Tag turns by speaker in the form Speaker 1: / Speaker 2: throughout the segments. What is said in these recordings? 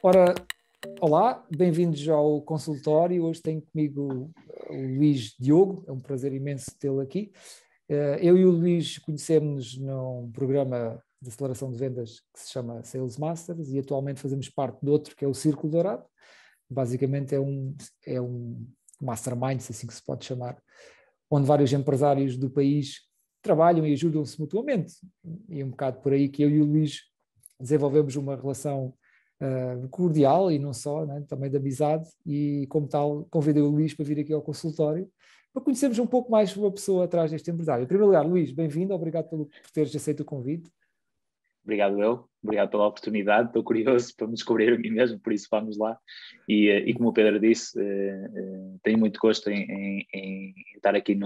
Speaker 1: Ora, olá, bem-vindos ao consultório. Hoje tenho comigo o Luís Diogo, é um prazer imenso tê-lo aqui. Eu e o Luís conhecemos-nos num programa de aceleração de vendas que se chama Sales Masters e atualmente fazemos parte de outro que é o Círculo Dourado. Basicamente é um mastermind, se assim que se pode chamar, onde vários empresários do país trabalham e ajudam-se mutuamente. E um bocado por aí que eu e o Luís desenvolvemos uma relação cordial e não só, né, também de amizade, e como tal convidei o Luís para vir aqui ao consultório para conhecermos um pouco mais sobre a pessoa atrás deste empresário. Em primeiro lugar, Luís, bem-vindo, obrigado por teres aceito o convite.
Speaker 2: Obrigado pela oportunidade, estou curioso para me descobrir a mim mesmo, por isso vamos lá. E como o Pedro disse, tenho muito gosto em estar aqui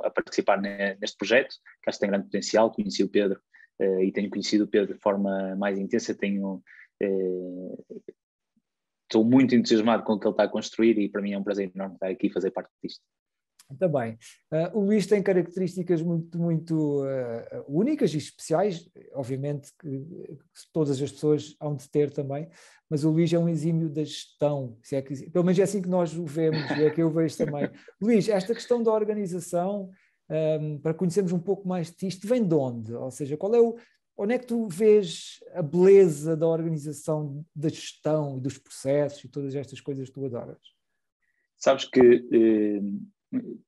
Speaker 2: a participar neste projeto, que acho que tem grande potencial. Conheci o Pedro e tenho conhecido o Pedro de forma mais intensa, estou muito entusiasmado com o que ele está a construir e para mim é um prazer enorme estar aqui e fazer parte disto.
Speaker 1: Também. O Luís tem características muito únicas e especiais, obviamente que todas as pessoas hão de ter também, mas o Luís é um exímio da gestão, se é que, pelo menos é assim que nós o vemos e é que eu vejo também. Luís, esta questão da organização, para conhecermos um pouco mais de ti, isto vem de onde? Ou seja, onde é que tu vês a beleza da organização, da gestão e dos processos e todas estas coisas que tu adoras?
Speaker 2: Sabes que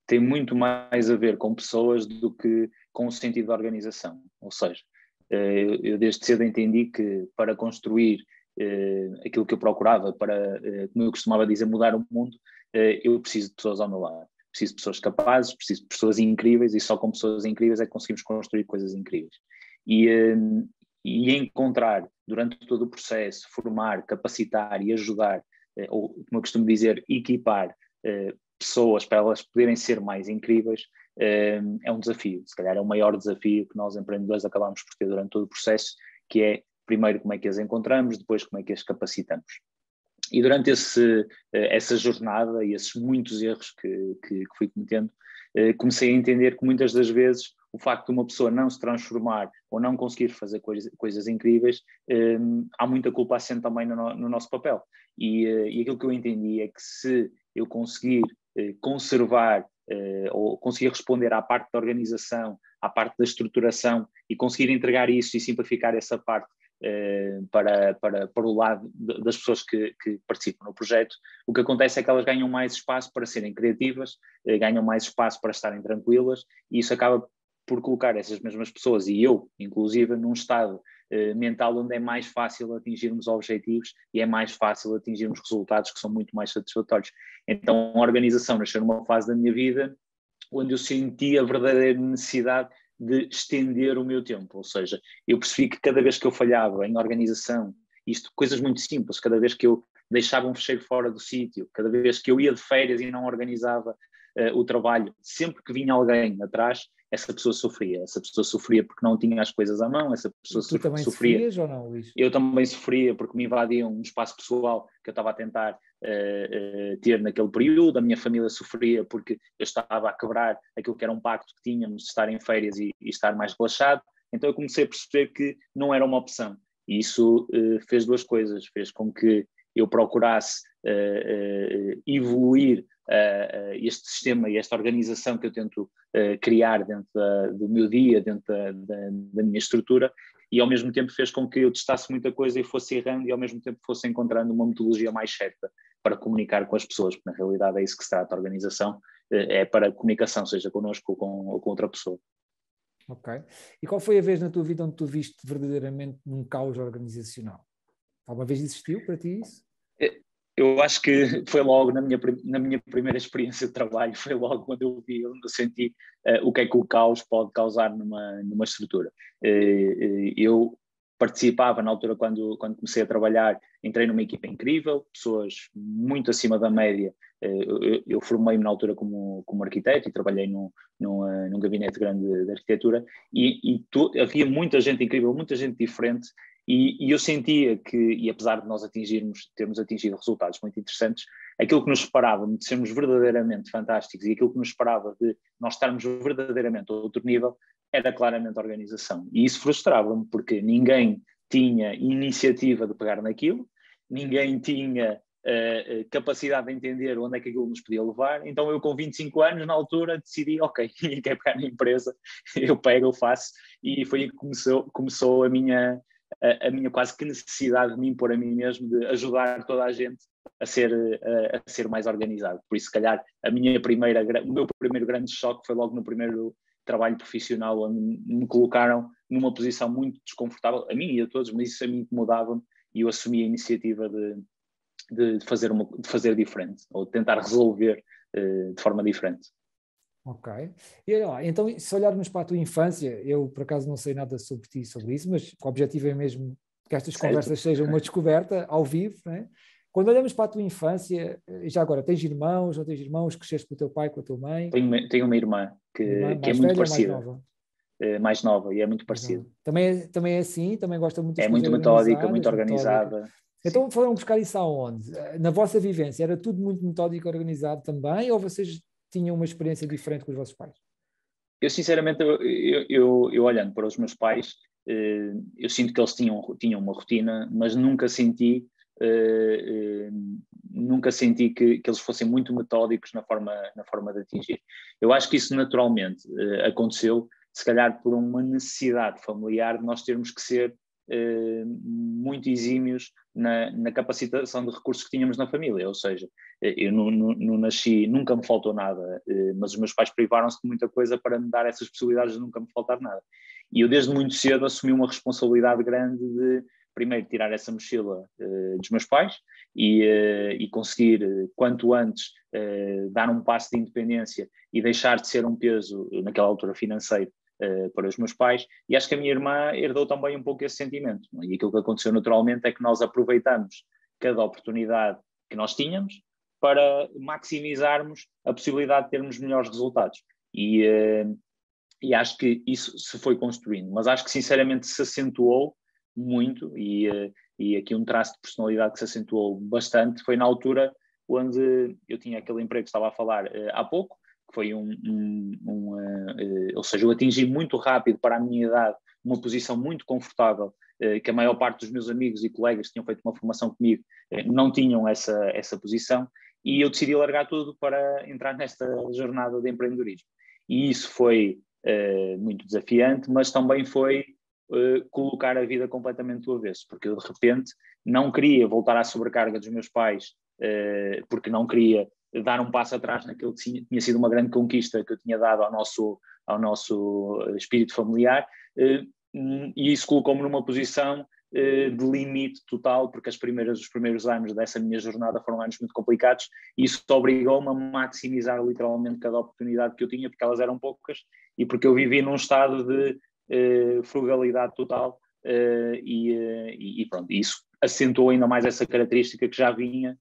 Speaker 2: tem muito mais a ver com pessoas do que com o sentido da organização. Ou seja, eu desde cedo entendi que para construir aquilo que eu procurava, como eu costumava dizer, mudar o mundo, eu preciso de pessoas ao meu lado. Preciso de pessoas capazes, preciso de pessoas incríveis, e só com pessoas incríveis é que conseguimos construir coisas incríveis. E encontrar durante todo o processo, formar, capacitar e ajudar, ou como eu costumo dizer, equipar pessoas para elas poderem ser mais incríveis, é um desafio. Se calhar é o maior desafio que nós empreendedores acabamos por ter durante todo o processo, que é, primeiro, como é que as encontramos, depois como é que as capacitamos. E durante essa jornada e esses muitos erros que fui cometendo, comecei a entender que muitas das vezes o facto de uma pessoa não se transformar ou não conseguir fazer coisas incríveis, há muita culpa assente também no nosso papel. E aquilo que eu entendi é que se eu conseguir conservar ou conseguir responder à parte da organização, à parte da estruturação e conseguir entregar isso e simplificar essa parte para o lado das pessoas que participam no projeto, o que acontece é que elas ganham mais espaço para serem criativas, ganham mais espaço para estarem tranquilas, e isso acaba por colocar essas mesmas pessoas, e eu, inclusive, num estado mental onde é mais fácil atingirmos objetivos e é mais fácil atingirmos resultados que são muito mais satisfatórios. Então a organização nasceu numa fase da minha vida onde eu senti a verdadeira necessidade de estender o meu tempo, ou seja, eu percebi que cada vez que eu falhava em organização, coisas muito simples, cada vez que eu deixava um fecheiro fora do sítio, cada vez que eu ia de férias e não organizava o trabalho, sempre que vinha alguém atrás, essa pessoa sofria porque não tinha as coisas à mão, essa pessoa
Speaker 1: sofria. Tu também sofrias ou não, Luís?
Speaker 2: Eu também sofria porque me invadiam um espaço pessoal que eu estava a tentar ter naquele período, a minha família sofria porque eu estava a quebrar aquilo que era um pacto que tínhamos de estar em férias e estar mais relaxado, então eu comecei a perceber que não era uma opção, e isso fez duas coisas, fez com que eu procurasse evoluir este sistema e esta organização que eu tento criar dentro do meu dia, dentro da minha estrutura, e ao mesmo tempo fez com que eu testasse muita coisa e fosse errando e ao mesmo tempo fosse encontrando uma metodologia mais certa para comunicar com as pessoas, porque na realidade é isso que se trata, a organização é para a comunicação, seja connosco ou com outra pessoa.
Speaker 1: Ok. E qual foi a vez na tua vida onde tu viste verdadeiramente um caos organizacional? Alguma vez existiu para ti isso?
Speaker 2: Eu acho que foi logo na minha primeira experiência de trabalho, foi logo quando eu senti o que é que o caos pode causar numa estrutura. Eu participava na altura quando comecei a trabalhar, entrei numa equipa incrível, pessoas muito acima da média. Eu formei-me na altura como arquiteto e trabalhei num gabinete grande de arquitetura havia muita gente incrível, muita gente diferente. E eu sentia que, e apesar de nós termos atingido resultados muito interessantes, aquilo que nos separava de sermos verdadeiramente fantásticos e aquilo que nos separava de nós estarmos verdadeiramente a outro nível era claramente a organização. E isso frustrava-me, porque ninguém tinha iniciativa de pegar naquilo, ninguém tinha capacidade de entender onde é que aquilo nos podia levar. Então eu, com 25 anos, na altura, decidi, ok, ninguém quer pegar na empresa, eu pego, eu faço, e foi aí que começou a minha quase que necessidade de me impor a mim mesmo, de ajudar toda a gente a ser mais organizado. Por isso, se calhar, o meu primeiro grande choque foi logo no primeiro trabalho profissional, onde me colocaram numa posição muito desconfortável, a mim e a todos, mas isso a mim incomodava-me, e eu assumi a iniciativa de fazer diferente, ou de tentar resolver de forma diferente.
Speaker 1: Ok. E olha lá, então, se olharmos para a tua infância, eu por acaso não sei nada sobre ti, sobre isso, mas o objetivo é mesmo que estas conversas sejam uma descoberta ao vivo, né? Quando olhamos para a tua infância, já agora, tens irmãos, não tens irmãos, cresceste com o teu pai, com a tua mãe?
Speaker 2: Tenho uma irmã que é muito
Speaker 1: velha ou mais
Speaker 2: parecida,
Speaker 1: nova?
Speaker 2: Mais nova, e é muito parecida.
Speaker 1: Também é assim, também gosta muito das
Speaker 2: É
Speaker 1: coisas
Speaker 2: muito metódica,
Speaker 1: organizadas,
Speaker 2: muito
Speaker 1: metódica.
Speaker 2: organizada.
Speaker 1: Então foram buscar isso aonde? Na vossa vivência, era tudo muito metódico e organizado também, ou vocês tinham uma experiência diferente com os vossos pais?
Speaker 2: Eu sinceramente, eu olhando para os meus pais, eu sinto que eles tinham uma rotina, mas nunca senti que eles fossem muito metódicos na forma de atingir. Eu acho que isso naturalmente aconteceu, se calhar por uma necessidade familiar de nós termos que ser muito exímios na capacitação de recursos que tínhamos na família. Ou seja, eu não nasci, nunca me faltou nada, mas os meus pais privaram-se de muita coisa para me dar essas possibilidades de nunca me faltar nada. E eu desde muito cedo assumi uma responsabilidade grande de primeiro tirar essa mochila dos meus pais e conseguir quanto antes dar um passo de independência e deixar de ser um peso naquela altura financeiro para os meus pais, e acho que a minha irmã herdou também um pouco esse sentimento, não é? E aquilo que aconteceu naturalmente é que nós aproveitamos cada oportunidade que nós tínhamos para maximizarmos a possibilidade de termos melhores resultados, e acho que isso se foi construindo, mas acho que sinceramente se acentuou muito, e aqui um traço de personalidade que se acentuou bastante foi na altura onde eu tinha aquele emprego que estava a falar há pouco, que foi ou seja, eu atingi muito rápido para a minha idade uma posição muito confortável, que a maior parte dos meus amigos e colegas que tinham feito uma formação comigo não tinham essa posição, e eu decidi largar tudo para entrar nesta jornada de empreendedorismo. E isso foi muito desafiante, mas também foi colocar a vida completamente do avesso, porque eu de repente não queria voltar à sobrecarga dos meus pais, porque não queria dar um passo atrás naquilo que tinha sido uma grande conquista que eu tinha dado ao nosso espírito familiar, e isso colocou-me numa posição de limite total, porque os primeiros anos dessa minha jornada foram anos muito complicados, e isso obrigou-me a maximizar literalmente cada oportunidade que eu tinha, porque elas eram poucas, e porque eu vivi num estado de frugalidade total, e pronto, isso acentuou ainda mais essa característica que já vinha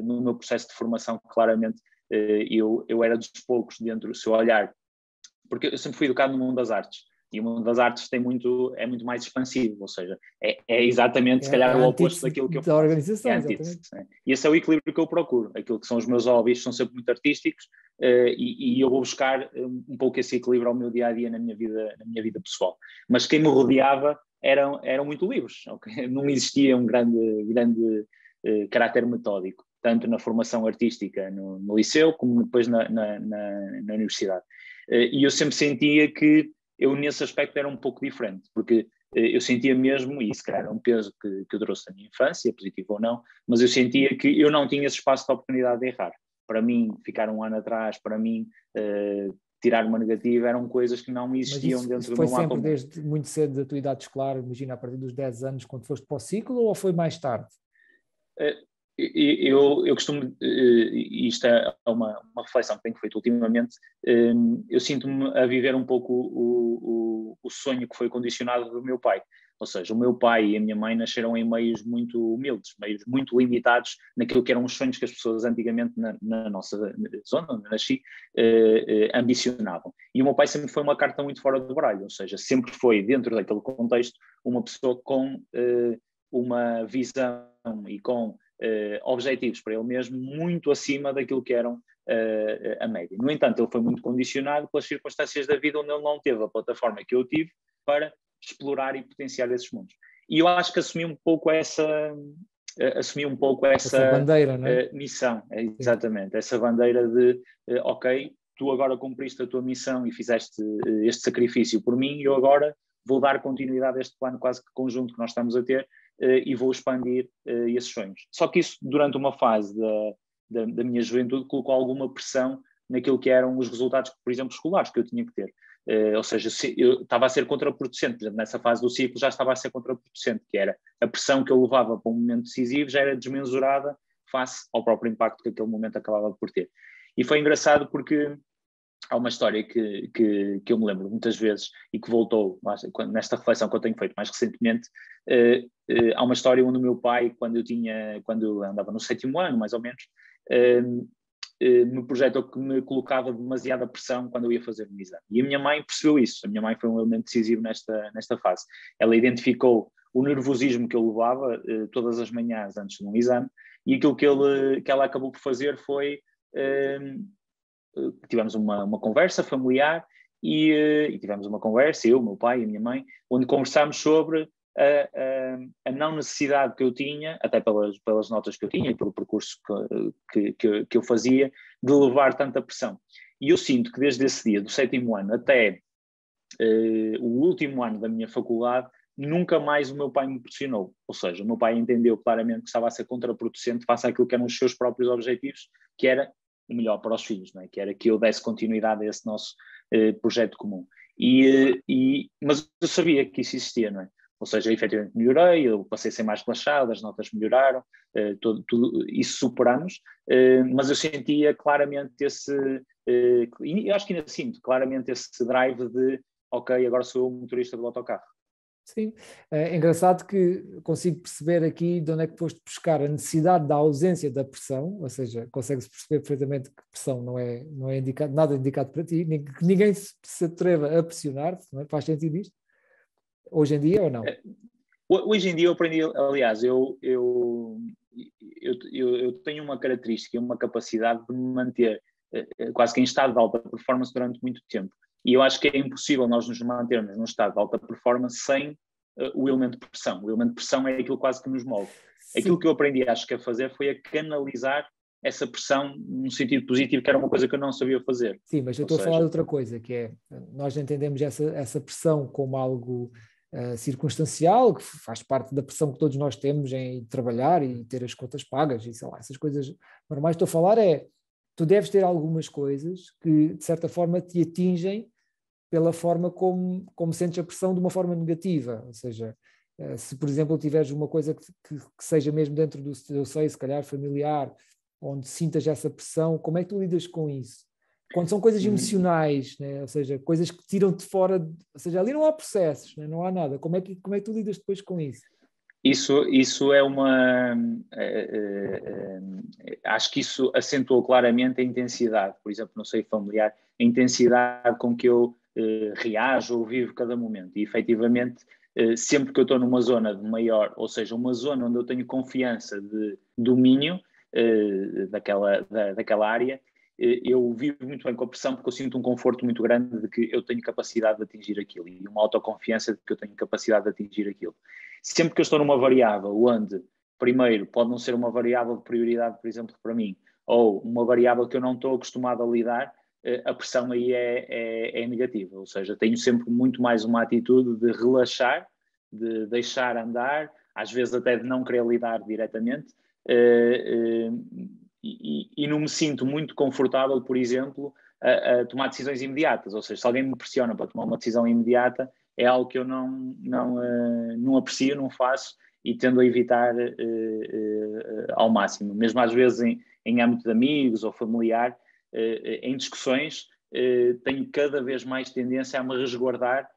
Speaker 2: no meu processo de formação, que claramente eu era dos poucos dentro, se eu olhar, porque eu sempre fui educado no mundo das artes, e o mundo das artes é muito mais expansivo, ou seja, é exatamente, se calhar, o oposto daquilo que eu faço.
Speaker 1: Da organização,
Speaker 2: exatamente. E esse é o equilíbrio que eu procuro. Aquilo que são os meus hobbies são sempre muito artísticos, e eu vou buscar um pouco esse equilíbrio ao meu dia-a-dia na minha vida pessoal. Mas quem me rodeava eram muito livres, okay? Não existia um grande caráter metódico, tanto na formação artística no liceu, como depois na universidade. E eu sempre sentia que eu nesse aspecto era um pouco diferente, porque eu sentia mesmo, e se calhar era um peso que eu trouxe da minha infância, positivo ou não, mas eu sentia que eu não tinha esse espaço de oportunidade de errar. Para mim, ficar um ano atrás, para mim, tirar uma negativa, eram coisas que não existiam dentro do meu mapa.
Speaker 1: Foi sempre desde muito cedo da tua idade escolar, imagina, a partir dos 10 anos, quando foste para o ciclo, ou foi mais tarde?
Speaker 2: Eu costumo, isto é uma reflexão que tenho feito ultimamente, eu sinto-me a viver um pouco o sonho que foi condicionado do meu pai. Ou seja, o meu pai e a minha mãe nasceram em meios muito humildes, meios muito limitados naquilo que eram os sonhos que as pessoas antigamente na nossa zona, onde eu nasci, ambicionavam. E o meu pai sempre foi uma carta muito fora do baralho, ou seja, sempre foi, dentro daquele contexto, uma pessoa com uma visão e com objetivos para ele mesmo muito acima daquilo que eram a média. No entanto, ele foi muito condicionado pelas circunstâncias da vida, onde ele não teve a plataforma que eu tive para explorar e potenciar esses mundos. E eu acho que assumi um pouco essa
Speaker 1: bandeira, não é?
Speaker 2: missão, exatamente, essa bandeira de, ok, tu agora cumpriste a tua missão e fizeste este sacrifício por mim, e eu agora vou dar continuidade a este plano quase que conjunto que nós estamos a ter e vou expandir esses sonhos. Só que isso, durante uma fase da minha juventude, colocou alguma pressão naquilo que eram os resultados, por exemplo, escolares que eu tinha que ter. Ou seja, eu estava a ser contraproducente, por exemplo, nessa fase do ciclo já estava a ser contraproducente, que era a pressão que eu levava para um momento decisivo já era desmensurada face ao próprio impacto que aquele momento acabava por ter. E foi engraçado porque há uma história que eu me lembro muitas vezes e que voltou nesta reflexão que eu tenho feito mais recentemente. Há uma história onde o meu pai, quando eu andava no 7º ano, mais ou menos, me projetou que me colocava demasiada pressão quando eu ia fazer um exame. E a minha mãe percebeu isso. A minha mãe foi um elemento decisivo nesta fase. Ela identificou o nervosismo que eu levava todas as manhãs antes de um exame, e aquilo que ela acabou por fazer foi... tivemos uma conversa familiar e tivemos uma conversa, eu, meu pai e a minha mãe, onde conversámos sobre a não necessidade que eu tinha, até pelas notas que eu tinha e pelo percurso que eu fazia, de levar tanta pressão. E eu sinto que desde esse dia, do 7º ano até o último ano da minha faculdade, nunca mais o meu pai me pressionou. Ou seja, o meu pai entendeu claramente que estava a ser contraproducente face àquilo que eram os seus próprios objetivos, que era o melhor para os filhos, não é? Que era que eu desse continuidade a esse nosso projeto comum. Mas eu sabia que isso existia, não é? Ou seja, efetivamente melhorei, eu passei a ser mais relaxado, as notas melhoraram, tudo isso superamos, mas eu sentia claramente e acho que ainda sinto claramente esse drive de, ok, agora sou eu o motorista do autocarro.
Speaker 1: Sim, é engraçado que consigo perceber aqui de onde é que foste buscar a necessidade da ausência da pressão, ou seja, consegue-se perceber perfeitamente que pressão não é nada indicado para ti, que ninguém se atreva a pressionar-te, não é? Faz sentido isto? Hoje em dia ou não?
Speaker 2: Hoje em dia eu aprendi, aliás, eu tenho uma característica, uma capacidade de me manter quase que em estado de alta performance durante muito tempo. E eu acho que é impossível nós nos mantermos num estado de alta performance sem o elemento de pressão. O elemento de pressão é aquilo quase que nos move. Sim. Aquilo que eu aprendi, acho que a fazer, foi a canalizar essa pressão num sentido positivo, que era uma coisa que eu não sabia fazer.
Speaker 1: Sim, mas eu estou a falar de outra coisa, que é, nós entendemos essa pressão como algo circunstancial, que faz parte da pressão que todos nós temos em trabalhar e ter as contas pagas e sei lá, essas coisas normais. Estou a falar tu deves ter algumas coisas que, de certa forma, te atingem pela forma como sentes a pressão de uma forma negativa, ou seja, se por exemplo tiveres uma coisa que seja mesmo dentro do teu seio, se calhar familiar, onde sintas essa pressão, como é que tu lidas com isso? Quando são coisas emocionais, né? Ou seja, coisas que tiram-te fora, ou seja, ali não há processos, né? Não há nada, como é que tu lidas depois com isso?
Speaker 2: Isso é acho que isso acentuou claramente a intensidade, por exemplo, no seio familiar, a intensidade com que eu reajo ou vivo cada momento. E, efetivamente, sempre que eu estou numa zona de maior, ou seja, uma zona onde eu tenho confiança de domínio daquela área, eu vivo muito bem com a pressão porque eu sinto um conforto muito grande de que eu tenho capacidade de atingir aquilo e uma autoconfiança de que eu tenho capacidade de atingir aquilo. Sempre que eu estou numa variável onde, primeiro, pode não ser uma variável de prioridade, por exemplo, para mim, ou uma variável que eu não estou acostumado a lidar, a pressão aí é negativa. Ou seja, tenho sempre muito mais uma atitude de relaxar, de deixar andar, às vezes até de não querer lidar diretamente, e não me sinto muito confortável, por exemplo, a tomar decisões imediatas. Ou seja, se alguém me pressiona para tomar uma decisão imediata, é algo que eu não aprecio, não faço e tendo a evitar ao máximo. Mesmo às vezes em âmbito de amigos ou familiar, em discussões, tenho cada vez mais tendência a me resguardar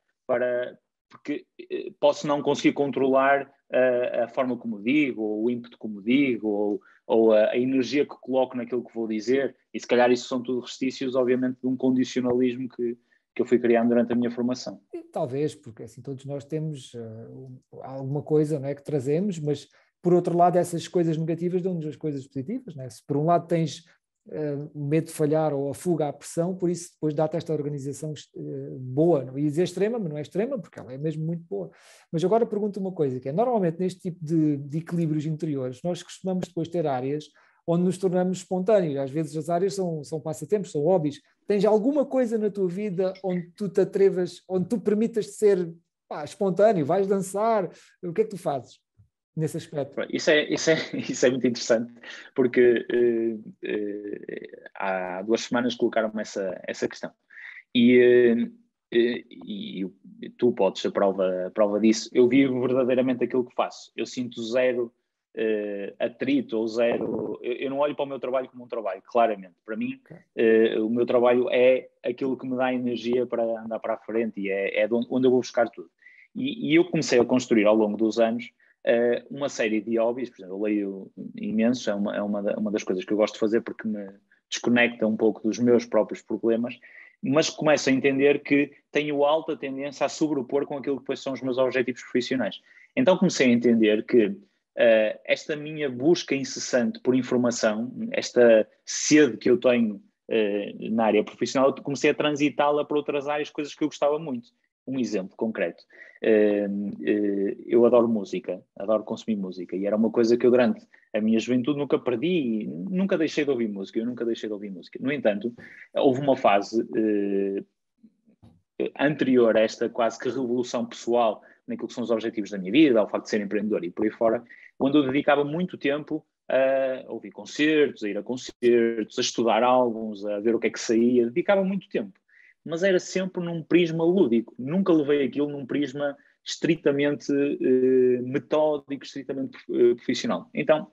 Speaker 2: porque posso não conseguir controlar a forma como digo, ou o ímpeto como digo, ou a energia que coloco naquilo que vou dizer, e se calhar isso são tudo restícios, obviamente, de um condicionalismo que eu fui criando durante a minha formação.
Speaker 1: E, talvez, porque assim todos nós temos alguma coisa, não é, que trazemos, mas por outro lado essas coisas negativas dão-nos as coisas positivas, não é? Se por um lado tens o medo de falhar ou a fuga à pressão, por isso depois dá-te esta organização boa, não ia dizer extrema, mas não é extrema, porque ela é mesmo muito boa. Mas agora pergunto uma coisa, que é, normalmente neste tipo de equilíbrios interiores, nós costumamos depois ter áreas onde nos tornamos espontâneos, às vezes as áreas são passatempos, são hobbies. Tens alguma coisa na tua vida onde tu te atrevas, onde tu permitas de ser espontâneo, vais dançar, o que é que tu fazes nesse aspecto?
Speaker 2: Isso é muito interessante, porque há 2 semanas colocaram-me essa questão. E tu podes a prova disso. Eu vivo verdadeiramente aquilo que faço. Eu sinto zero atrito ou zero. Eu não olho para o meu trabalho como um trabalho, claramente. Para mim, o meu trabalho é aquilo que me dá energia para andar para a frente e é onde eu vou buscar tudo. E eu comecei a construir ao longo dos anos uma série de hobbies. Por exemplo, eu leio imenso, é uma das coisas que eu gosto de fazer porque me desconecta um pouco dos meus próprios problemas, mas começo a entender que tenho alta tendência a sobrepor com aquilo que depois são os meus objetivos profissionais. Então comecei a entender que esta minha busca incessante por informação, esta sede que eu tenho na área profissional, eu comecei a transitá-la para outras áreas, coisas que eu gostava muito. Um exemplo concreto. Eu adoro música, adoro consumir música, e era uma coisa que eu durante a minha juventude nunca perdi, nunca deixei de ouvir música, eu nunca deixei de ouvir música. No entanto, houve uma fase anterior a esta quase que revolução pessoal naquilo que são os objetivos da minha vida, ao facto de ser empreendedor e por aí fora, onde eu dedicava muito tempo a ouvir concertos, a ir a concertos, a estudar álbuns, a ver o que é que saía, dedicava muito tempo. Mas era sempre num prisma lúdico, nunca levei aquilo num prisma estritamente metódico, estritamente profissional. Então,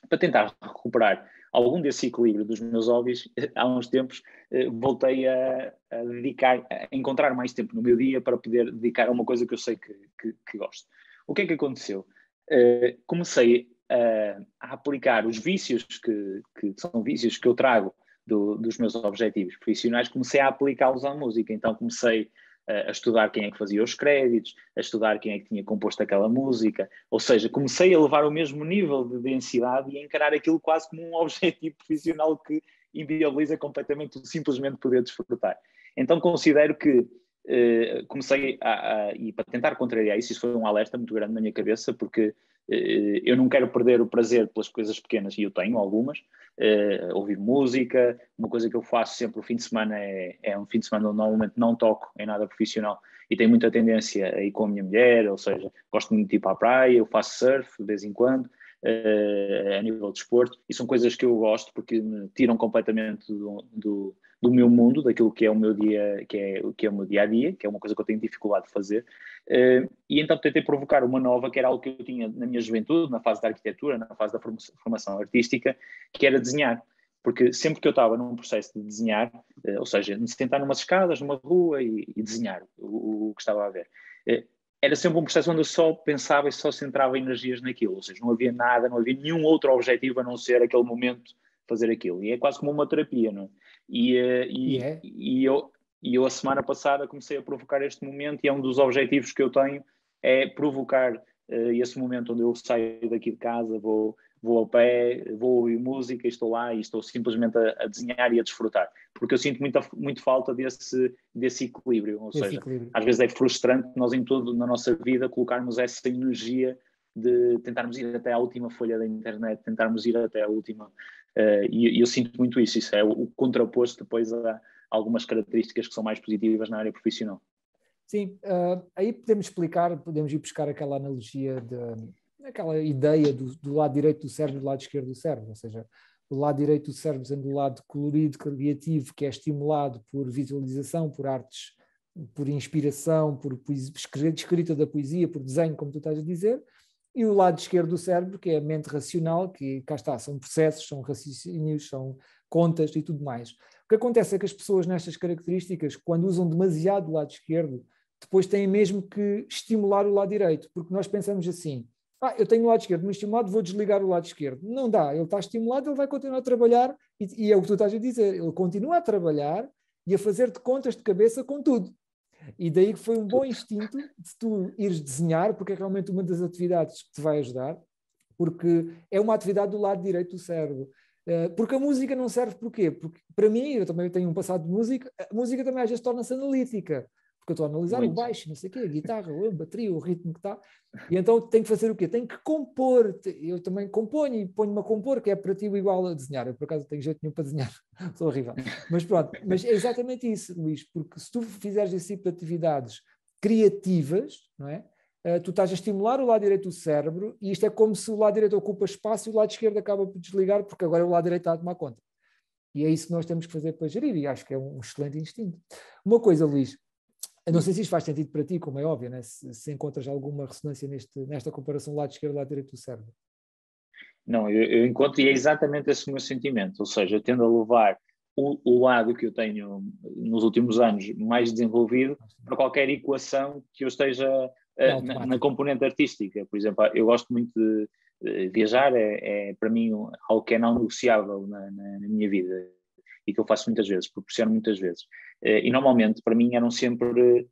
Speaker 2: para tentar recuperar algum desse equilíbrio dos meus hobbies, há uns tempos voltei a encontrar mais tempo no meu dia para poder dedicar a uma coisa que eu sei que gosto. O que é que aconteceu? Comecei a aplicar os vícios que são vícios que eu trago dos meus objetivos profissionais, comecei a aplicá-los à música. Então comecei a estudar quem é que fazia os créditos, a estudar quem é que tinha composto aquela música, ou seja, comecei a levar o mesmo nível de densidade e a encarar aquilo quase como um objetivo profissional que inviabiliza completamente o simplesmente poder desfrutar. Então considero que comecei e para tentar contrariar isso foi um alerta muito grande na minha cabeça, porque eu não quero perder o prazer pelas coisas pequenas, e eu tenho algumas. Ouvir música, uma coisa que eu faço sempre o fim de semana é um fim de semana onde normalmente não toco em nada profissional e tenho muita tendência a ir com a minha mulher, ou seja, gosto muito de ir para a praia, eu faço surf de vez em quando, a nível de desporto, e são coisas que eu gosto porque me tiram completamente do meu mundo, daquilo que é o meu dia, que é o meu dia a dia, que é uma coisa que eu tenho dificuldade de fazer, e então tentei provocar uma nova, que era algo que eu tinha na minha juventude, na fase da arquitetura, na fase da formação artística, que era desenhar. Porque sempre que eu estava num processo de desenhar, ou seja, de sentar numas escadas, numa rua e desenhar o que estava a ver, era sempre um processo onde eu só pensava e só centrava energias naquilo, ou seja, não havia nada, não havia nenhum outro objetivo a não ser aquele momento fazer aquilo. E é quase como uma terapia, não é? E eu a semana passada comecei a provocar este momento, e é um dos objetivos que eu tenho, é provocar esse momento onde eu saio daqui de casa, vou ao pé, vou ouvir música e estou lá e estou simplesmente a desenhar e a desfrutar, porque eu sinto muito falta desse equilíbrio, ou seja, às vezes é frustrante nós em tudo na nossa vida colocarmos essa energia de tentarmos ir até à última folha da internet, tentarmos ir até à última, e eu sinto muito isso é o contraposto depois a algumas características que são mais positivas na área profissional.
Speaker 1: Sim, aí podemos ir buscar aquela analogia, aquela ideia do lado direito do cérebro e do lado esquerdo do cérebro, ou seja, o lado direito do cérebro sendo o lado colorido, criativo, que é estimulado por visualização, por artes, por inspiração, por escrita da poesia, por desenho, como tu estás a dizer, e o lado esquerdo do cérebro, que é a mente racional, que cá está, são processos, são raciocínios, são contas e tudo mais. O que acontece é que as pessoas nestas características, quando usam demasiado o lado esquerdo, depois têm mesmo que estimular o lado direito, porque nós pensamos assim, eu tenho o lado esquerdo muito estimulado, vou desligar o lado esquerdo. Não dá, ele está estimulado, ele vai continuar a trabalhar, e é o que tu estás a dizer, ele continua a trabalhar e a fazer-te contas de cabeça com tudo. E daí que foi um bom instinto de tu ires desenhar, porque é realmente uma das atividades que te vai ajudar, porque é uma atividade do lado direito do cérebro. Porque a música não serve porquê? Porque para mim, eu também tenho um passado de música, a música também às vezes torna-se analítica, porque eu estou a analisar o baixo, não sei o quê, a guitarra, a bateria, o ritmo que está, e então tenho que fazer o quê? Tenho que compor, eu também componho e ponho-me a compor, que é para ti igual a desenhar, eu por acaso não tenho jeito nenhum para desenhar, sou horrível, mas pronto, mas é exatamente isso, Luís, porque se tu fizeres esse tipo de atividades criativas, não é? Tu estás a estimular o lado direito do cérebro e isto é como se o lado direito ocupa espaço e o lado esquerdo acaba por desligar porque agora o lado direito está a tomar conta. E é isso que nós temos que fazer para gerir e acho que é um excelente instinto. Uma coisa, Luís, eu não sei se isto faz sentido para ti, como é óbvio, né? se encontras alguma ressonância nesta comparação lado esquerdo e lado direito do cérebro.
Speaker 2: Não, eu encontro e é exatamente esse o meu sentimento, ou seja, eu tendo a levar o lado que eu tenho nos últimos anos mais desenvolvido para qualquer equação que eu esteja na componente artística. Por exemplo, eu gosto muito de viajar, é para mim algo que é não negociável na minha vida e que eu faço muitas vezes, proporciono muitas vezes. E normalmente para mim eram sempre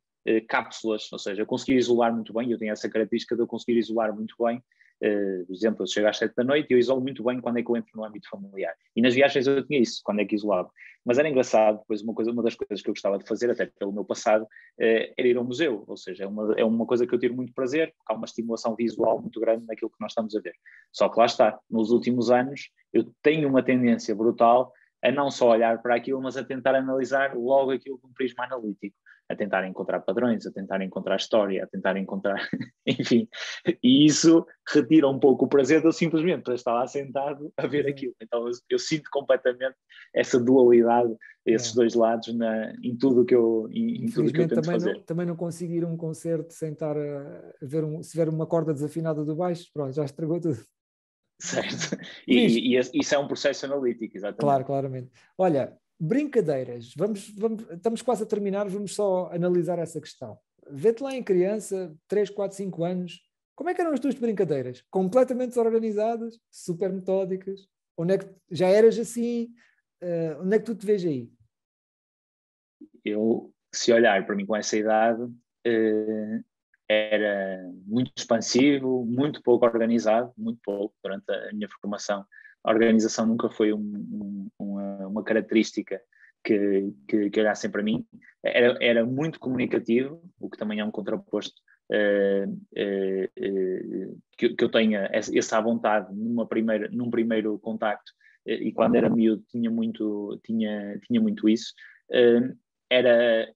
Speaker 2: cápsulas, ou seja, eu conseguia isolar muito bem, eu tenho essa característica de eu conseguir isolar muito bem. Por exemplo, eu chego às 7 da noite e eu isolo muito bem quando é que eu entro no âmbito familiar. E nas viagens eu tinha isso, quando é que isolava. Mas era engraçado, depois uma das coisas que eu gostava de fazer, até pelo meu passado, era ir ao museu. Ou seja, é uma coisa que eu tiro muito prazer, porque há uma estimulação visual muito grande naquilo que nós estamos a ver. Só que lá está, nos últimos anos eu tenho uma tendência brutal a não só olhar para aquilo, mas a tentar analisar logo aquilo com um prisma analítico, a tentar encontrar padrões, a tentar encontrar história, a tentar encontrar, enfim, e isso retira um pouco o prazer de eu simplesmente estar lá sentado a ver aquilo. Então eu sinto completamente essa dualidade, esses dois lados em tudo que eu tento fazer.
Speaker 1: Também não consigo ir a um concerto sem estar a ver se tiver uma corda desafinada do baixo, pronto, já estragou tudo.
Speaker 2: Certo, e isso é um processo analítico, exatamente.
Speaker 1: Claro, claramente. Olha, brincadeiras, estamos quase a terminar, vamos só analisar essa questão. Vê-te lá em criança, 3, 4, 5 anos, como é que eram as tuas brincadeiras? Completamente desorganizadas, super metódicas? Onde é que já eras assim? Onde é que tu te vês aí?
Speaker 2: Eu, se olhar para mim com essa idade, era muito expansivo, muito pouco organizado, muito pouco durante a minha formação. A organização nunca foi uma característica que olhassem para mim. Era muito comunicativo, o que também é um contraposto que eu tenha essa vontade num primeiro contacto, e quando era miúdo tinha muito isso. Era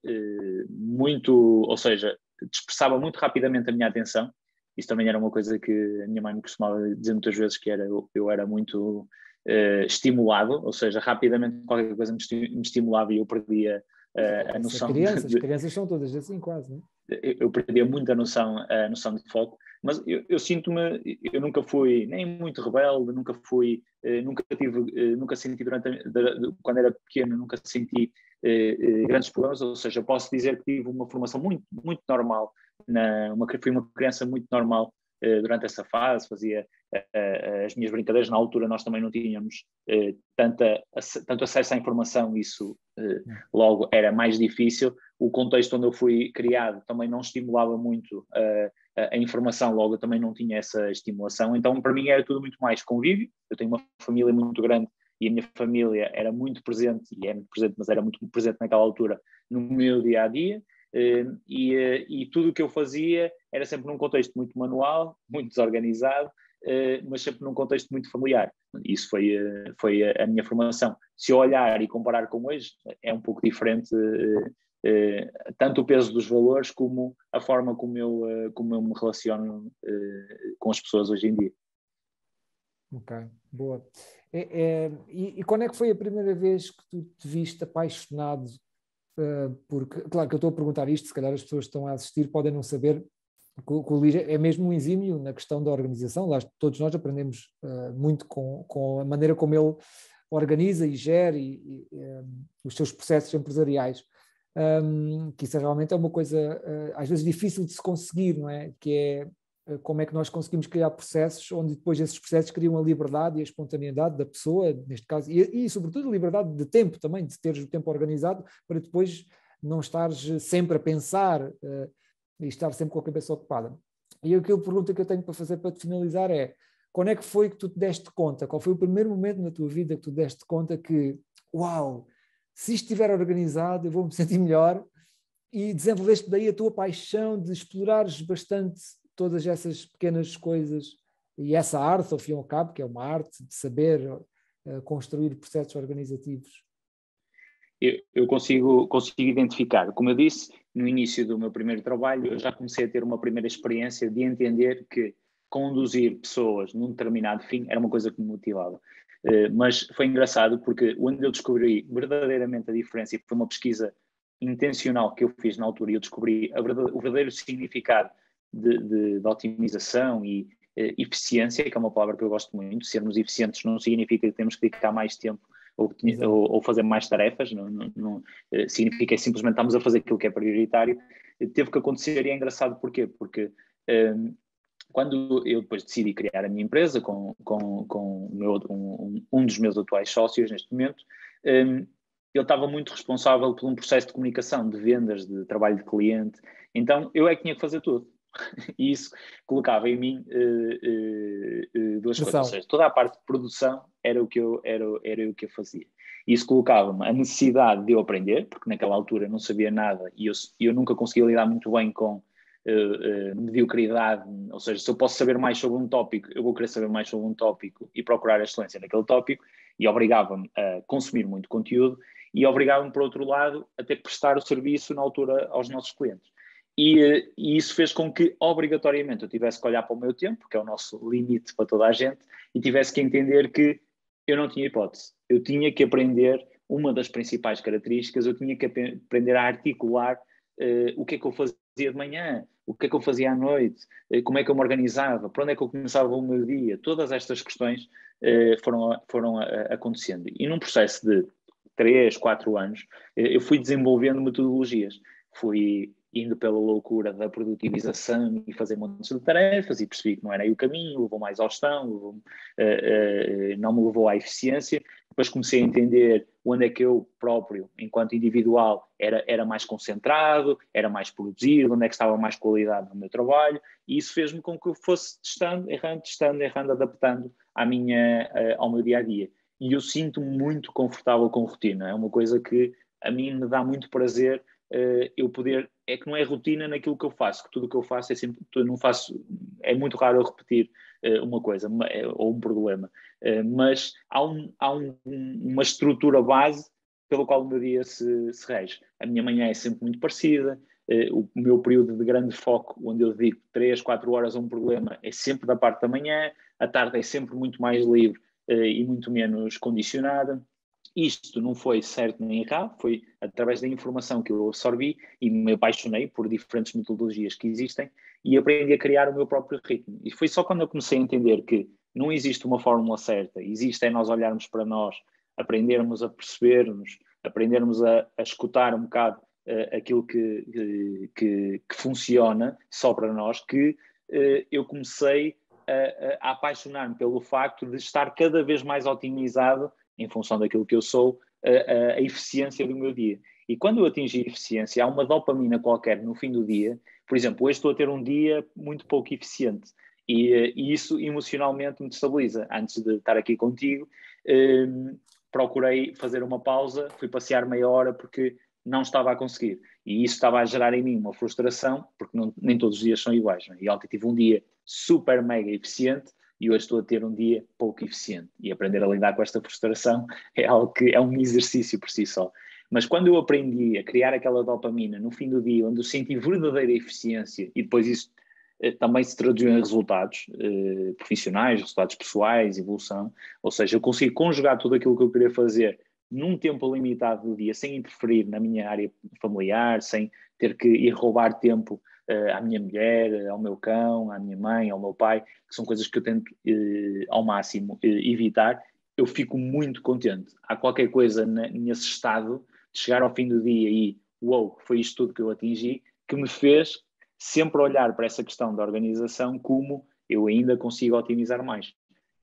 Speaker 2: muito, ou seja, dispersava muito rapidamente a minha atenção. Isso também era uma coisa que a minha mãe me costumava dizer muitas vezes, que eu era muito estimulado, ou seja, rapidamente qualquer coisa me estimulava e eu perdia a noção.
Speaker 1: As crianças são todas assim quase, não é?
Speaker 2: Eu perdia muito a noção de foco, mas eu sinto-me, eu nunca fui nem muito rebelde, nunca senti quando era pequeno, nunca senti grandes problemas, ou seja, posso dizer que tive uma formação muito, muito normal, fui uma criança muito normal durante essa fase, fazia as minhas brincadeiras. Na altura nós também não tínhamos tanto acesso à informação, isso logo era mais difícil. O contexto onde eu fui criado também não estimulava muito a informação, logo eu também não tinha essa estimulação, então para mim era tudo muito mais convívio. Eu tenho uma família muito grande e a minha família era muito presente, e é muito presente, mas era muito presente naquela altura no meu dia-a-dia, e tudo o que eu fazia era sempre num contexto muito manual, muito desorganizado, mas sempre num contexto muito familiar. Isso foi a minha formação. Se eu olhar e comparar com hoje, é um pouco diferente, tanto o peso dos valores como a forma como eu me relaciono com as pessoas hoje em dia.
Speaker 1: Ok, boa. E quando é que foi a primeira vez que tu te viste apaixonado? Porque, claro que eu estou a perguntar isto, se calhar as pessoas que estão a assistir podem não saber que o Luís é mesmo um exímio na questão da organização. Lá, todos nós aprendemos muito com a maneira como ele organiza e gera os seus processos empresariais. Que isso realmente é uma coisa às vezes difícil de se conseguir, não é? Que é como é que nós conseguimos criar processos onde depois esses processos criam a liberdade e a espontaneidade da pessoa, neste caso, e sobretudo a liberdade de tempo também, de teres o tempo organizado para depois não estares sempre a pensar e estar sempre com a cabeça ocupada. E aquela pergunta que eu tenho para fazer para te finalizar é: quando é que foi que tu te deste conta? Qual foi o primeiro momento na tua vida que tu deste conta que, uau, se isto estiver organizado, eu vou me sentir melhor, e desenvolveste daí a tua paixão de explorares bastante todas essas pequenas coisas e essa arte, ao fim e ao cabo, que é uma arte de saber construir processos organizativos?
Speaker 2: Eu consigo identificar. Como eu disse, no início do meu primeiro trabalho, eu já comecei a ter uma primeira experiência de entender que conduzir pessoas num determinado fim era uma coisa que me motivava. Mas foi engraçado porque onde eu descobri verdadeiramente a diferença, e foi uma pesquisa intencional que eu fiz na altura, e eu descobri o verdadeiro significado de otimização e eficiência, que é uma palavra que eu gosto muito. Sermos eficientes não significa que temos que dedicar mais tempo ou fazer mais tarefas, não significa simplesmente estamos a fazer aquilo que é prioritário. Teve que acontecer, e é engraçado porquê? Porque quando eu depois decidi criar a minha empresa com um dos meus atuais sócios neste momento, ele estava muito responsável por um processo de comunicação, de vendas, de trabalho de cliente, então eu é que tinha que fazer tudo. E isso colocava em mim duas coisas, ou seja, toda a parte de produção era o que eu fazia. E isso colocava-me a necessidade de eu aprender, porque naquela altura eu não sabia nada e eu nunca conseguia lidar muito bem com mediocridade, ou seja, se eu posso saber mais sobre um tópico, eu vou querer saber mais sobre um tópico e procurar a excelência naquele tópico, e obrigava-me a consumir muito conteúdo e obrigava-me, por outro lado, a ter que prestar o serviço na altura aos nossos clientes. E isso fez com que, obrigatoriamente, eu tivesse que olhar para o meu tempo, que é o nosso limite para toda a gente, e tivesse que entender que eu não tinha hipótese. Eu tinha que aprender uma das principais características, eu tinha que aprender a articular o que é que eu fazia de manhã, o que é que eu fazia à noite, como é que eu me organizava, para onde é que eu começava o meu dia. Todas estas questões foram acontecendo. E num processo de 3, 4 anos, eu fui desenvolvendo metodologias. Fui indo pela loucura da produtivização e fazer montes de tarefas, e percebi que não era aí o caminho, levou mais à exaustão, não me levou à eficiência. Depois comecei a entender onde é que eu próprio, enquanto individual, era mais concentrado, era mais produzido, onde é que estava mais qualidade no meu trabalho, e isso fez-me com que eu fosse testando, errando, adaptando ao meu dia-a-dia. E eu sinto-me muito confortável com rotina. É uma coisa que a mim me dá muito prazer eu poder... É que não é rotina naquilo que eu faço, que tudo o que eu faço é sempre... Não faço, é muito raro eu repetir uma coisa ou um problema. Mas há uma estrutura base pelo qual o meu dia se rege. A minha manhã é sempre muito parecida, o meu período de grande foco, onde eu dedico 3, 4 horas a um problema, é sempre da parte da manhã, a tarde é sempre muito mais livre e muito menos condicionada. Isto não foi certo nem errado, foi através da informação que eu absorvi e me apaixonei por diferentes metodologias que existem e aprendi a criar o meu próprio ritmo. E foi só quando eu comecei a entender que não existe uma fórmula certa, existe é nós olharmos para nós, aprendermos a percebermos, aprendermos a escutar um bocado aquilo que funciona só para nós, que eu comecei a apaixonar-me pelo facto de estar cada vez mais otimizado em função daquilo que eu sou, a eficiência do meu dia. E quando eu atingi a eficiência, há uma dopamina qualquer no fim do dia. Por exemplo, hoje estou a ter um dia muito pouco eficiente e isso emocionalmente me destabiliza. Antes de estar aqui contigo, procurei fazer uma pausa, fui passear meia hora porque não estava a conseguir. E isso estava a gerar em mim uma frustração, porque nem todos os dias são iguais. Não é? E ontem tive um dia super mega eficiente, e hoje estou a ter um dia pouco eficiente. E aprender a lidar com esta frustração é algo que é um exercício por si só. Mas quando eu aprendi a criar aquela dopamina no fim do dia, onde eu senti verdadeira eficiência, e depois isso também se traduziu em resultados profissionais, resultados pessoais, evolução, ou seja, eu consigo conjugar tudo aquilo que eu queria fazer num tempo limitado do dia, sem interferir na minha área familiar, sem ter que ir roubar tempo à minha mulher, ao meu cão, à minha mãe, ao meu pai, que são coisas que eu tento ao máximo evitar, eu fico muito contente. Há qualquer coisa nesse estado de chegar ao fim do dia e uou, foi isto tudo que eu atingi, que me fez sempre olhar para essa questão da organização como eu ainda consigo otimizar mais.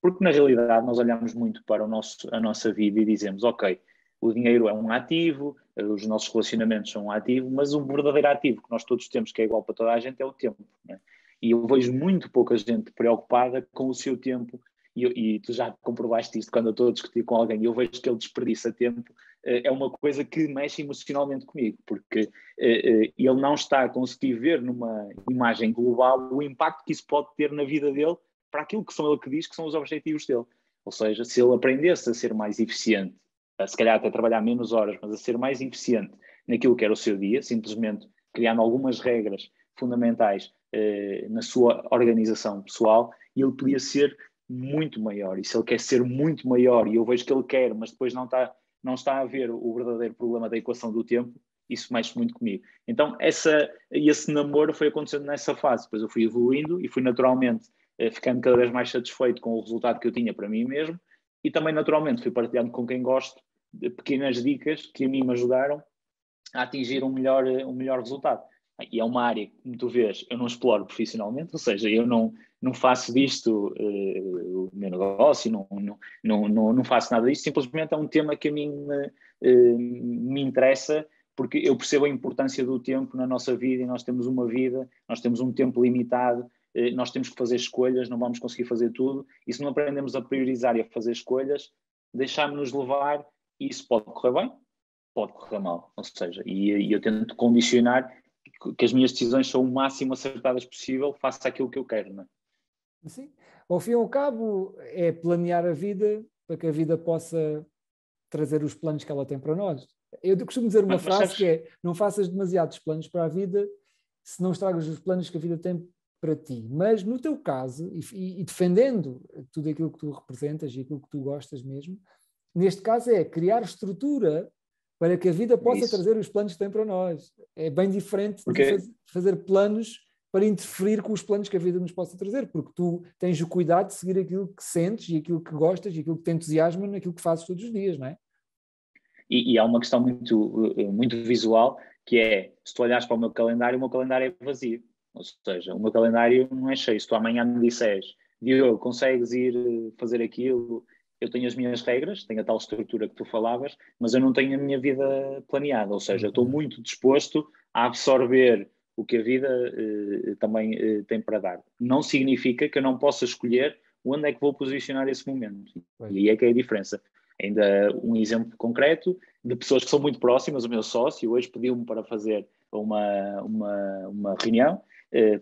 Speaker 2: Porque na realidade nós olhamos muito para a nossa vida e dizemos, ok, o dinheiro é um ativo, os nossos relacionamentos são um ativo, mas o verdadeiro ativo que nós todos temos, que é igual para toda a gente, é o tempo. Né? E eu vejo muito pouca gente preocupada com o seu tempo, e tu já comprovaste isto quando eu estou a discutir com alguém, e eu vejo que ele desperdiça tempo, é uma coisa que mexe emocionalmente comigo, porque ele não está a conseguir ver numa imagem global o impacto que isso pode ter na vida dele para aquilo que ele que diz que são os objetivos dele. Ou seja, se ele aprendesse a ser mais eficiente, se calhar até trabalhar menos horas, mas a ser mais eficiente naquilo que era o seu dia, simplesmente criando algumas regras fundamentais na sua organização pessoal, ele podia ser muito maior. E se ele quer ser muito maior, e eu vejo que ele quer, mas depois não está a ver o verdadeiro problema da equação do tempo, isso mexe muito comigo. Então, esse namoro foi acontecendo nessa fase. Depois eu fui evoluindo e fui naturalmente ficando cada vez mais satisfeito com o resultado que eu tinha para mim mesmo, e também naturalmente fui partilhando com quem gosto de pequenas dicas que a mim me ajudaram a atingir um melhor resultado. E é uma área que, como tu vês, eu não exploro profissionalmente, ou seja, eu não faço disto o meu negócio, não faço nada disto, simplesmente é um tema que a mim me interessa, porque eu percebo a importância do tempo na nossa vida, e nós temos uma vida, nós temos um tempo limitado, nós temos que fazer escolhas, não vamos conseguir fazer tudo, e se não aprendemos a priorizar e a fazer escolhas, deixamos-nos levar, e isso pode correr bem, pode correr mal, ou seja, e eu tento condicionar que as minhas decisões são o máximo acertadas possível, faça aquilo que eu quero, não é?
Speaker 1: Sim. Ao fim e ao cabo, é planear a vida para que a vida possa trazer os planos que ela tem para nós. Eu costumo dizer uma frase
Speaker 2: sabes,
Speaker 1: que é: não faças demasiados planos para a vida se não estragas os planos que a vida tem para ti. Mas no teu caso, e defendendo tudo aquilo que tu representas e aquilo que tu gostas mesmo, neste caso é criar estrutura para que a vida possa trazer os planos que tem para nós. É bem diferente de fazer planos para interferir com os planos que a vida nos possa trazer, porque tu tens o cuidado de seguir aquilo que sentes e aquilo que gostas e aquilo que te entusiasma naquilo que fazes todos os dias, não é?
Speaker 2: E há uma questão muito visual, que é, se tu olhares para o meu calendário é vazio. Ou seja, o meu calendário não é cheio. Se tu amanhã me disseres, Diogo, consegues ir fazer aquilo, eu tenho as minhas regras, tenho a tal estrutura que tu falavas, mas eu não tenho a minha vida planeada. Ou seja, eu estou muito disposto a absorver o que a vida também tem para dar. Não significa que eu não possa escolher onde é que vou posicionar esse momento. E aí é que é a diferença. Ainda um exemplo concreto de pessoas que são muito próximas, o meu sócio hoje pediu-me para fazer uma reunião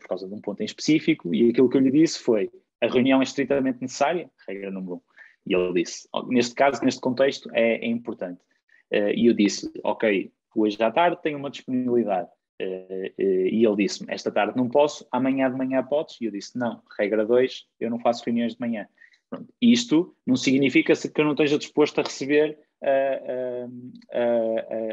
Speaker 2: por causa de um ponto em específico, e aquilo que eu lhe disse foi: a reunião é estritamente necessária, regra número 1. E ele disse, neste caso, neste contexto, é importante. E eu disse, ok, hoje à tarde tenho uma disponibilidade. E ele disse-me, esta tarde não posso, amanhã de manhã podes? E eu disse, não, regra 2, eu não faço reuniões de manhã. Pronto. Isto não significa que eu não esteja disposto a receber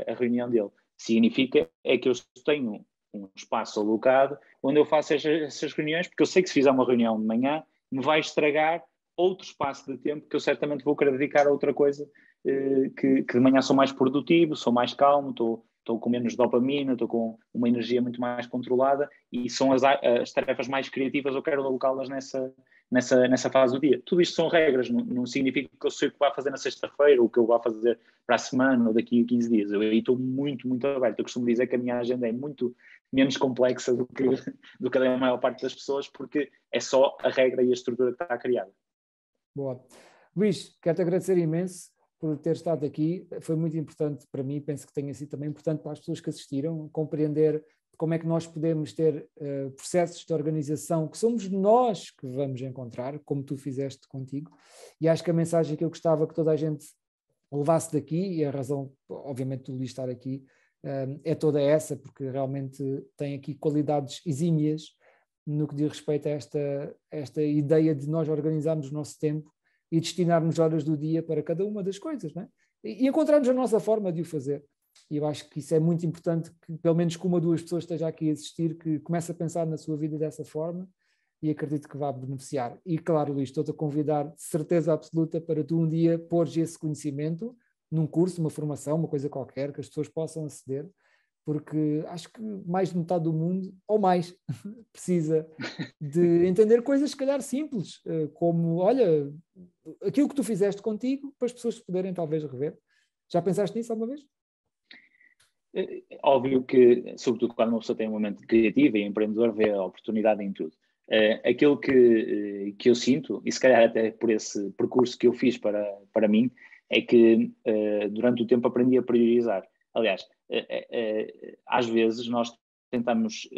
Speaker 2: a reunião dele. Significa é que eu tenho um espaço alocado onde eu faço essas reuniões, porque eu sei que se fizer uma reunião de manhã me vai estragar outro espaço de tempo que eu certamente vou querer dedicar a outra coisa, que de manhã sou mais produtivo, sou mais calmo, estou com menos dopamina, estou com uma energia muito mais controlada, e são as tarefas mais criativas, eu quero alocá-las nessa fase do dia. Tudo isto são regras, não significa que eu sei o que vou fazer na sexta-feira ou o que eu vou fazer para a semana ou daqui a 15 dias. Eu aí estou muito, muito aberto. Eu costumo dizer que a minha agenda é muito menos complexa do que a da maior parte das pessoas, porque é só a regra e a estrutura que está criada.
Speaker 1: Boa. Luís, quero-te agradecer imenso por ter estado aqui. Foi muito importante para mim, penso que tenha sido também importante para as pessoas que assistiram, compreender como é que nós podemos ter processos de organização que somos nós que vamos encontrar, como tu fizeste contigo, e acho que a mensagem que eu gostava que toda a gente levasse daqui, e a razão, obviamente, do Luís estar aqui, é toda essa, porque realmente tem aqui qualidades exímias no que diz respeito a esta ideia de nós organizarmos o nosso tempo e destinarmos horas do dia para cada uma das coisas, não é? E encontrarmos a nossa forma de o fazer. E eu acho que isso é muito importante, que pelo menos que uma ou duas pessoas esteja aqui a assistir, que comece a pensar na sua vida dessa forma, e acredito que vá beneficiar. E claro, Luís, estou-te a convidar de certeza absoluta para tu um dia pôres esse conhecimento num curso, uma formação, uma coisa qualquer, que as pessoas possam aceder, porque acho que mais de metade do mundo, ou mais, precisa de entender coisas, se calhar, simples, como, olha, aquilo que tu fizeste contigo, para as pessoas poderem talvez rever. Já pensaste nisso alguma vez?
Speaker 2: Óbvio que, sobretudo quando uma pessoa tem um momento criativo e empreendedor, vê a oportunidade em tudo. Aquilo que eu sinto, e se calhar até por esse percurso que eu fiz para mim, é que durante o tempo aprendi a priorizar. Aliás, às vezes nós tentamos,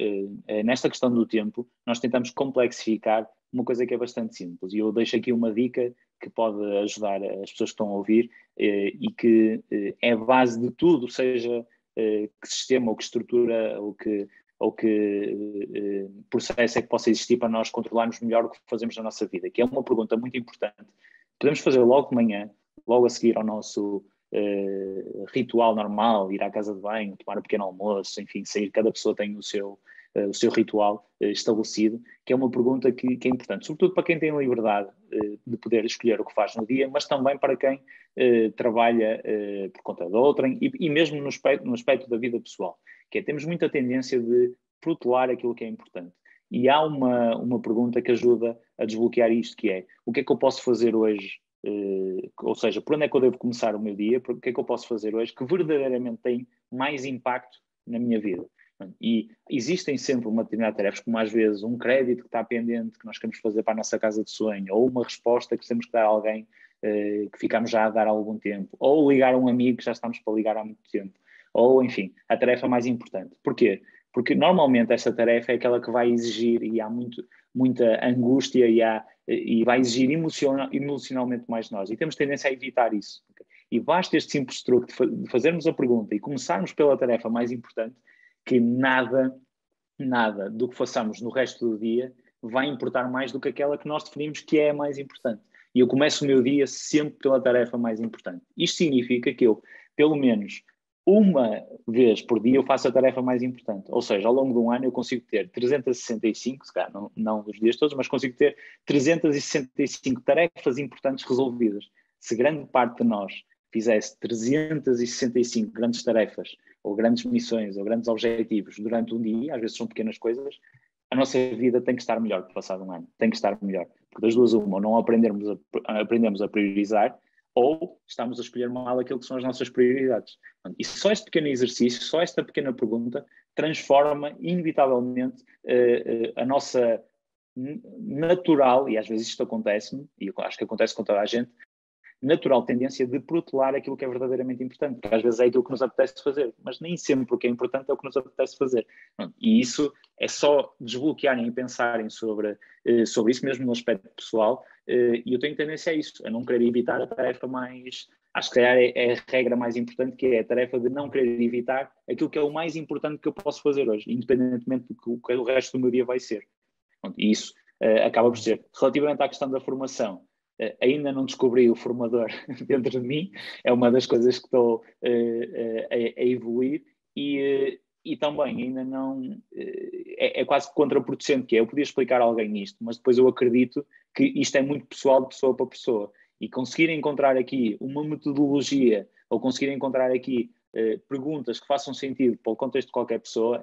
Speaker 2: nesta questão do tempo, nós tentamos complexificar uma coisa que é bastante simples. E eu deixo aqui uma dica que pode ajudar as pessoas que estão a ouvir e que é a base de tudo, seja que sistema ou que estrutura ou que processo é que possa existir para nós controlarmos melhor o que fazemos na nossa vida, que é uma pergunta muito importante. Podemos fazer logo de manhã, logo a seguir ao nosso ritual normal, ir à casa de banho, tomar um pequeno almoço, enfim, sair, cada pessoa tem o seu ritual estabelecido, que é uma pergunta que é importante, sobretudo para quem tem a liberdade de poder escolher o que faz no dia, mas também para quem trabalha por conta de outrem e mesmo no aspecto da vida pessoal, que é, temos muita tendência de protelar aquilo que é importante. E há uma pergunta que ajuda a desbloquear isto, que é, o que é que eu posso fazer hoje? Ou seja, por onde é que eu devo começar o meu dia? O que é que eu posso fazer hoje que verdadeiramente tem mais impacto na minha vida? E existem sempre uma determinada tarefa, como às vezes um crédito que está pendente, que nós queremos fazer para a nossa casa de sonho, ou uma resposta que temos que dar a alguém que ficamos já a dar há algum tempo, ou ligar a um amigo que já estamos para ligar há muito tempo, ou enfim, a tarefa mais importante. Porquê? Porque normalmente essa tarefa é aquela que vai exigir, e há muita angústia e vai exigir emocionalmente mais de nós. E temos tendência a evitar isso. Okay? E basta este simples truque de fazermos a pergunta e começarmos pela tarefa mais importante, que nada do que façamos no resto do dia vai importar mais do que aquela que nós definimos que é a mais importante. E eu começo o meu dia sempre pela tarefa mais importante. Isto significa que eu, pelo menos uma vez por dia, eu faço a tarefa mais importante. Ou seja, ao longo de um ano eu consigo ter 365, se calhar não os dias todos, mas consigo ter 365 tarefas importantes resolvidas. Se grande parte de nós fizesse 365 grandes tarefas, ou grandes missões, ou grandes objetivos durante um dia, às vezes são pequenas coisas, a nossa vida tem que estar melhor que passado um ano. Tem que estar melhor. Porque das duas, uma, ou não aprendemos a priorizar, ou estamos a escolher mal aquilo que são as nossas prioridades. E só este pequeno exercício, só esta pequena pergunta, transforma inevitavelmente a nossa natural, e às vezes isto acontece-me, e eu acho que acontece com toda a gente, natural tendência de protelar aquilo que é verdadeiramente importante, porque às vezes é aquilo que nos apetece fazer, mas nem sempre o que é importante é o que nos apetece fazer. E isso é só desbloquearem e pensarem sobre isso mesmo no aspecto pessoal, e eu tenho tendência a isso, a não querer evitar a tarefa mais... Acho que é a regra mais importante, que é a tarefa de não querer evitar aquilo que é o mais importante que eu posso fazer hoje, independentemente do que o resto do meu dia vai ser. E isso acaba por ser. Relativamente à questão da formação, ainda não descobri o formador dentro de mim, é uma das coisas que estou a evoluir e também ainda não... é quase contraproducente, que é, eu podia explicar a alguém isto, mas depois eu acredito que isto é muito pessoal de pessoa para pessoa, e conseguir encontrar aqui uma metodologia, ou conseguir encontrar aqui perguntas que façam sentido para o contexto de qualquer pessoa,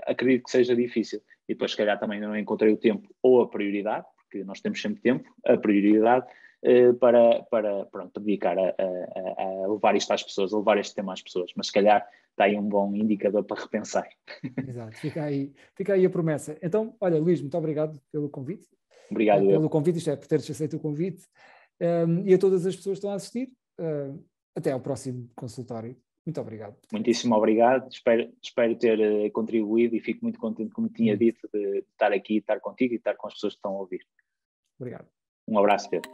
Speaker 2: acredito que seja difícil. E depois, se calhar, também ainda não encontrei o tempo ou a prioridade, porque nós temos sempre tempo, a prioridade, para dedicar a levar isto às pessoas, a levar este tema às pessoas. Mas, se calhar, está aí um bom indicador para repensar.
Speaker 1: Exato, fica aí a promessa. Então, olha, Luís, muito obrigado pelo convite.
Speaker 2: Obrigado.
Speaker 1: Pelo convite, isto é, por teres aceito o convite. E a todas as pessoas que estão a assistir, até ao próximo consultório. Muito obrigado.
Speaker 2: Muitíssimo obrigado. Espero ter contribuído e fico muito contente, como tinha dito, de estar aqui, estar contigo e estar com as pessoas que estão a ouvir.
Speaker 1: Obrigado.
Speaker 2: Um abraço, Pedro.